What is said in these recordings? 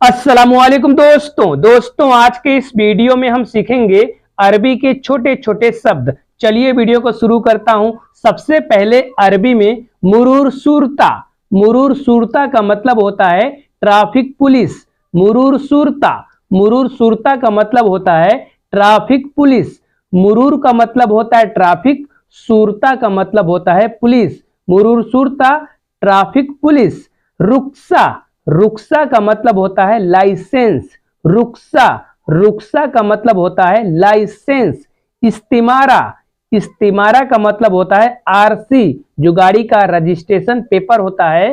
अस्सलामुअलैकुम दोस्तों आज के इस वीडियो में हम सीखेंगे अरबी के छोटे छोटे शब्द। चलिए वीडियो को शुरू करता हूं। सबसे पहले अरबी में मुरूर सूरता। मुरूर सूरता का मतलब होता है ट्रैफिक पुलिस। मुरूर सूरता, मुरूर सूरता का मतलब होता है ट्रैफिक पुलिस। मुरूर का मतलब होता है ट्रैफिक, सूरता का मतलब होता है पुलिस। मुरूर सूरता ट्रैफिक पुलिस। रुक्सा, रुक्सा का मतलब होता है लाइसेंस। रुक्सा, रुक्सा का मतलब होता है लाइसेंस। इस्तिमारा, इस्तिमारा का मतलब होता है आरसी। जो गाड़ी का रजिस्ट्रेशन पेपर होता है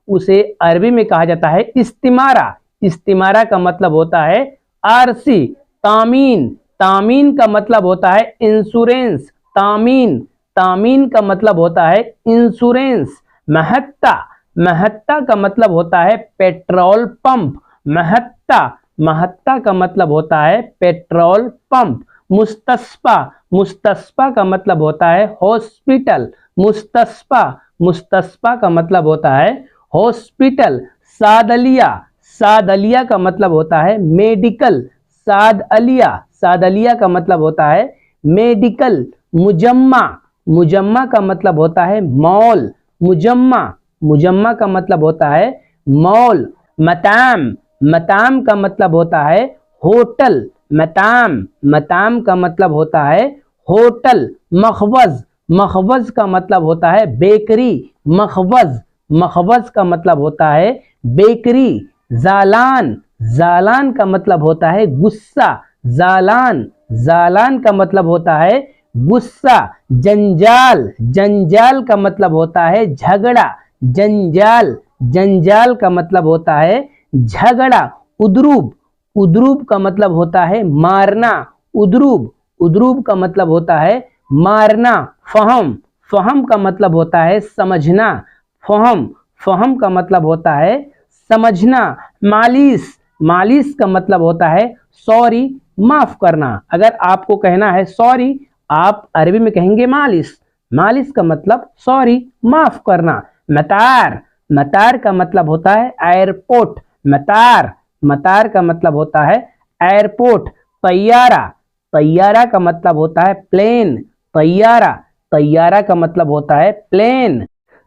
उसे अरबी में कहा जाता है इस्तिमारा। इस्तिमारा का मतलब होता है आरसी। तामीन, तामीन का मतलब होता है इंश्योरेंस। तामीन, तामीन का मतलब होता है इंश्योरेंस। महत्ता, महत्ता का मतलब होता है पेट्रोल पंप। महत्ता, महत्ता का मतलब होता है पेट्रोल पंप। मुस्तस्पा, मुस्तस्पा का मतलब होता है हॉस्पिटल। मुस्तस्पा, मुस्तस्पा का मतलब होता है हॉस्पिटल। सादलिया, सादलिया का मतलब होता है मेडिकल। सादलिया, सादलिया का मतलब होता है मेडिकल। मुजम्मा, मुजम्मा का मतलब होता है मॉल। मुजम्मा, मुजम्मा का मतलब होता है मॉल। मताम, मताम का मतलब होता है होटल। मताम, मताम का मतलब होता है होटल। मखबज, मखबज का मतलब होता है बेकरी। मखबज, मखबज का मतलब होता है बेकरी। जालान, जालान का मतलब होता है गुस्सा। जालान, जालान का मतलब होता है गुस्सा। जंजाल, जंजाल का मतलब होता है झगड़ा। जंजाल, जंजाल का मतलब होता है झगड़ा। उद्रूब, उद्रूब का मतलब होता है मारना। उद्रूब, उद्रूब का मतलब होता है मारना। फहम, फहम का मतलब होता है समझना। फहम, फहम का मतलब होता है समझना। मालिश, मालिश का मतलब होता है सॉरी, माफ करना। अगर आपको कहना है सॉरी, आप अरबी में कहेंगे मालिश। मालिश का मतलब सॉरी, माफ करना। मतार, मतार का मतलब होता है एयरपोर्ट। मतार, मतार का मतलब होता है एयरपोर्ट। तैयारा, तैयारा का मतलब होता है प्लेन। तैयारा, तैयारा का मतलब होता है प्लेन।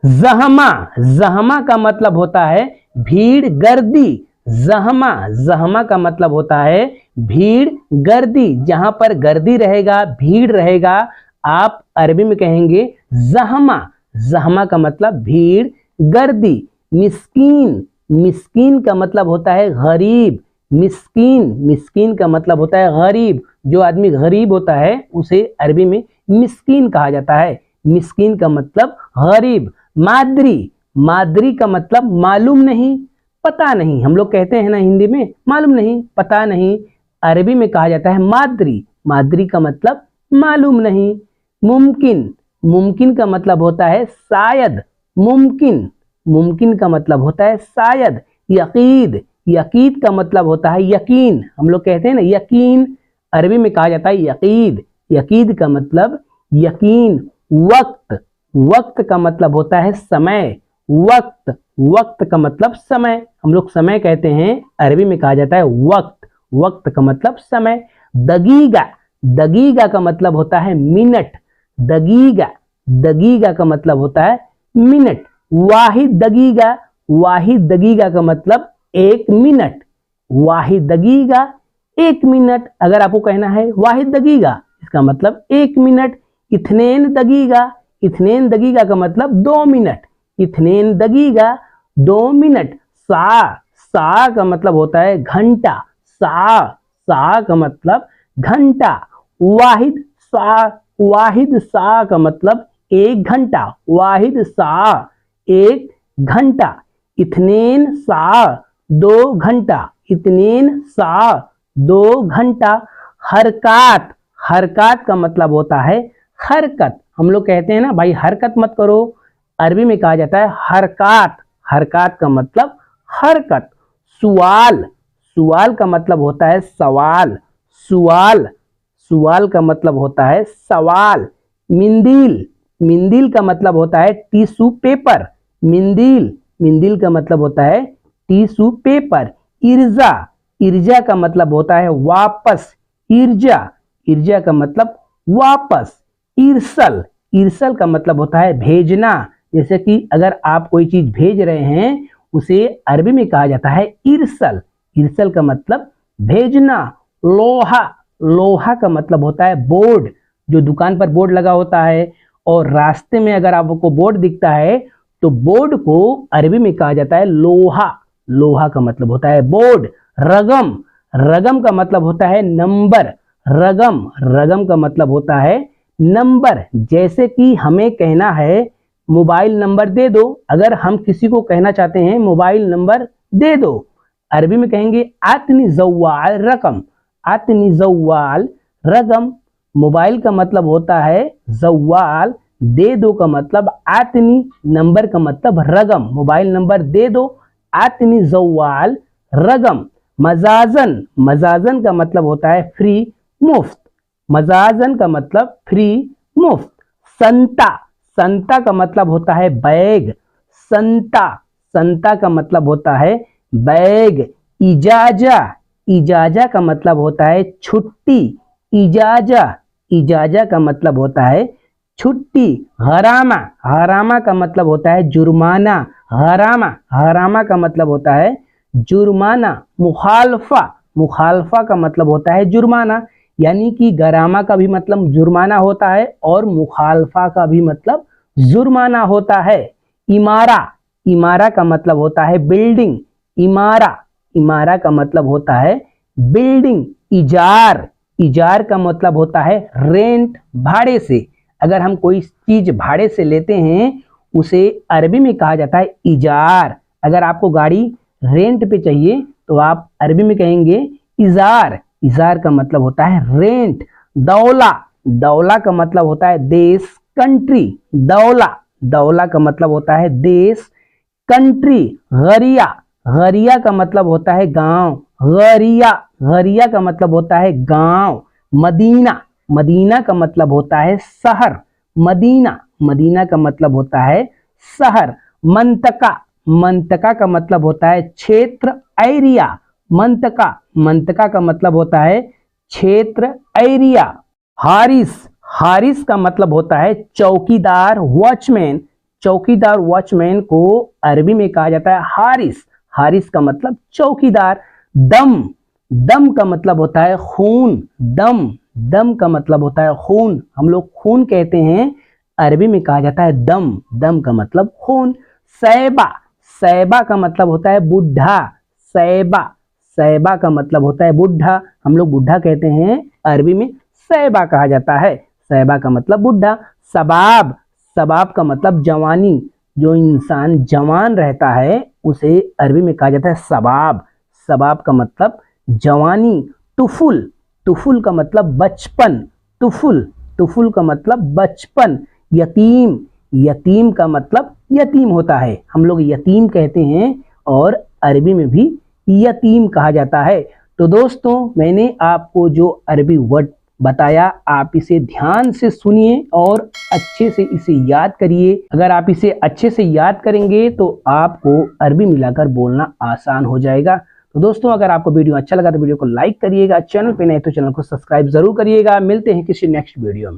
जहमा, जहमा का मतलब होता है भीड़ गर्दी। जहमा, जहमा का मतलब होता है भीड़ गर्दी। जहां पर गर्दी रहेगा, भीड़ रहेगा, आप अरबी में कहेंगे जहमा। जहमा का मतलब भीड़ गर्दी। मिस्कीन, मिस्कीन का मतलब होता है गरीब। मिस्कीन, मिस्कीन का मतलब होता है गरीब। जो आदमी गरीब होता है उसे अरबी में मिस्कीन कहा जाता है। मिस्कीन का मतलब गरीब। मादरी, मादरी का मतलब मालूम नहीं, पता नहीं। हम लोग कहते हैं ना हिंदी में मालूम नहीं, पता नहीं। अरबी में कहा जाता है मादरी। मादरी का मतलब मालूम नहीं। मुमकिन, मुमकिन का मतलब होता है शायद। मुमकिन, मुमकिन का मतलब होता है शायद। यकीद, यकीद का मतलब होता है यकीन। हम लोग कहते हैं ना यकीन, अरबी में कहा जाता है यकीद। यकीद का मतलब यकीन। वक्त, वक्त का मतलब होता है समय। वक्त, वक्त का मतलब समय। हम लोग समय कहते हैं, अरबी में कहा जाता है वक्त। वक्त का मतलब समय। दगीगा, दगीगा का मतलब होता है मिनट। दगीगा, दगीगा का मतलब होता है मिनट। वाहिद दगीगा, वाहिद दगीगा का मतलब एक मिनट। वाहिद दगीगा, एक मिनट। अगर आपको कहना है वाहिद दगीगा, इसका मतलब एक मिनट। इथनेन दगीगा, इथनेन दगीगा का मतलब 2 मिनट। इथनेन दगीगा, 2 मिनट। सा, सा का मतलब होता है घंटा। सा, सा का मतलब घंटा। वाहिद सा, वाहिद सा का मतलब एक घंटा। वाहिद सा, एक घंटा। इथनेन सा, 2 घंटा। इतनेन सा, 2 घंटा। हरकत, हरकत का मतलब होता है हरकत। हम लोग कहते हैं ना भाई हरकत मत करो, अरबी में कहा जाता है हरकत। हरकत का मतलब हरकत। सुवाल, सुवाल का मतलब होता है सवाल। सुवाल, सुवाल का मतलब होता है सवाल। मिंदिल, मिंदिल का मतलब होता है टिश्यू पेपर। मिंदिल, मिंदिल का मतलब होता है टिश्यू पेपर। इर्जा, इर्जा का मतलब होता है वापस, इर्जा, इर्जा का मतलब वापस। इरसल, इरसल का मतलब होता है भेजना, जैसे कि अगर आप कोई चीज भेज रहे हैं उसे अरबी में कहा जाता है इरसल, इरसल का मतलब भेजना। लोहा, लोहा का मतलब होता है बोर्ड, जो दुकान पर बोर्ड लगा होता है और रास्ते में अगर आपको बोर्ड दिखता है तो बोर्ड को अरबी में कहा जाता है लोहा, लोहा का मतलब होता है बोर्ड। रगम, रगम का मतलब होता है नंबर, रगम, रगम का मतलब होता है नंबर। जैसे कि हमें कहना है मोबाइल नंबर दे दो, अगर हम किसी को कहना चाहते हैं मोबाइल नंबर दे दो, अरबी में कहेंगे आतनी जव्वाल रकम, आतनी जव्वाल रकम। मोबाइल का मतलब होता है जव्वाल, दे दो का मतलब आतनी, नंबर का मतलब रगम, मोबाइल नंबर दे दो, आतनी जव्वाल रगम। मजाजन, मजाजन का मतलब होता है फ्री, मुफ्त, मजाजन का मतलब फ्री, मुफ्त। संता, संता का मतलब होता है बैग, संता, संता का मतलब होता है बैग। इजाजा, इजाजा का मतलब होता है छुट्टी, इजाजा, इजाजा का मतलब होता है छुट्टी। हरामा, हरामा का मतलब होता है जुर्माना, हरामा, हरामा का मतलब होता है जुर्माना। मुखालफा, मुखालफा का मतलब होता है जुर्माना, यानी कि गरामा का भी मतलब जुर्माना होता है और मुखालफा का भी मतलब जुर्माना होता है। इमारा, इमारा का मतलब होता है बिल्डिंग, इमारा, इमारा का मतलब होता है बिल्डिंग। इजार, इजार का मतलब होता है रेंट, भाड़े से। अगर हम कोई चीज भाड़े से लेते हैं उसे अरबी में कहा जाता है इजार। अगर आपको गाड़ी रेंट पे चाहिए तो आप अरबी में कहेंगे इजार, इजार का मतलब होता है रेंट। दौला, दौला का मतलब होता है देश, कंट्री, दौला, दौला का मतलब होता है देश, कंट्री। गरिया, गरिया का मतलब होता है गांव, गरिया, गरिया का मतलब होता है गांव। मदीना, मदीना का मतलब होता है शहर, मदीना, मदीना का मतलब होता है शहर। मंतका, मंतका का मतलब होता है क्षेत्र, एरिया, मंतका, मंतका का मतलब होता है क्षेत्र, एरिया। हारिस, हारिस का मतलब होता है चौकीदार, वॉचमैन, चौकीदार वॉचमैन को अरबी में कहा जाता है हारिस, हारिस का मतलब चौकीदार। दम, दम का मतलब होता है खून, दम, दम का मतलब होता है खून, हम लोग खून कहते हैं, अरबी में कहा जाता है दम, दम का मतलब खून। सैबा, सैबा का मतलब होता है बुढ़ा, सैबा, सैबा का मतलब होता है बुढ़ा, हम लोग बुढ़ा कहते हैं, अरबी में सैबा कहा जाता है, सैबा का मतलब बुढ़ा। सबाब, सबाब का मतलब जवानी, जो इंसान जवान रहता है उसे अरबी में कहा जाता है सबाब, सबाब का मतलब जवानी। तुफुल, तुफुल का मतलब बचपन, तुफुल, तुफुल का मतलब बचपन। यतीम, यतीम का मतलब यतीम होता है, हम लोग यतीम कहते हैं और अरबी में भी यतीम कहा जाता है। तो दोस्तों मैंने आपको जो अरबी वर्ड बताया आप इसे ध्यान से सुनिए और अच्छे से इसे याद करिए। अगर आप इसे अच्छे से याद करेंगे तो आपको अरबी मिलाकर बोलना आसान हो जाएगा। तो दोस्तों अगर आपको वीडियो अच्छा लगा तो वीडियो को लाइक करिएगा, चैनल पे नए तो चैनल को सब्सक्राइब जरूर करिएगा। मिलते हैं किसी नेक्स्ट वीडियो में।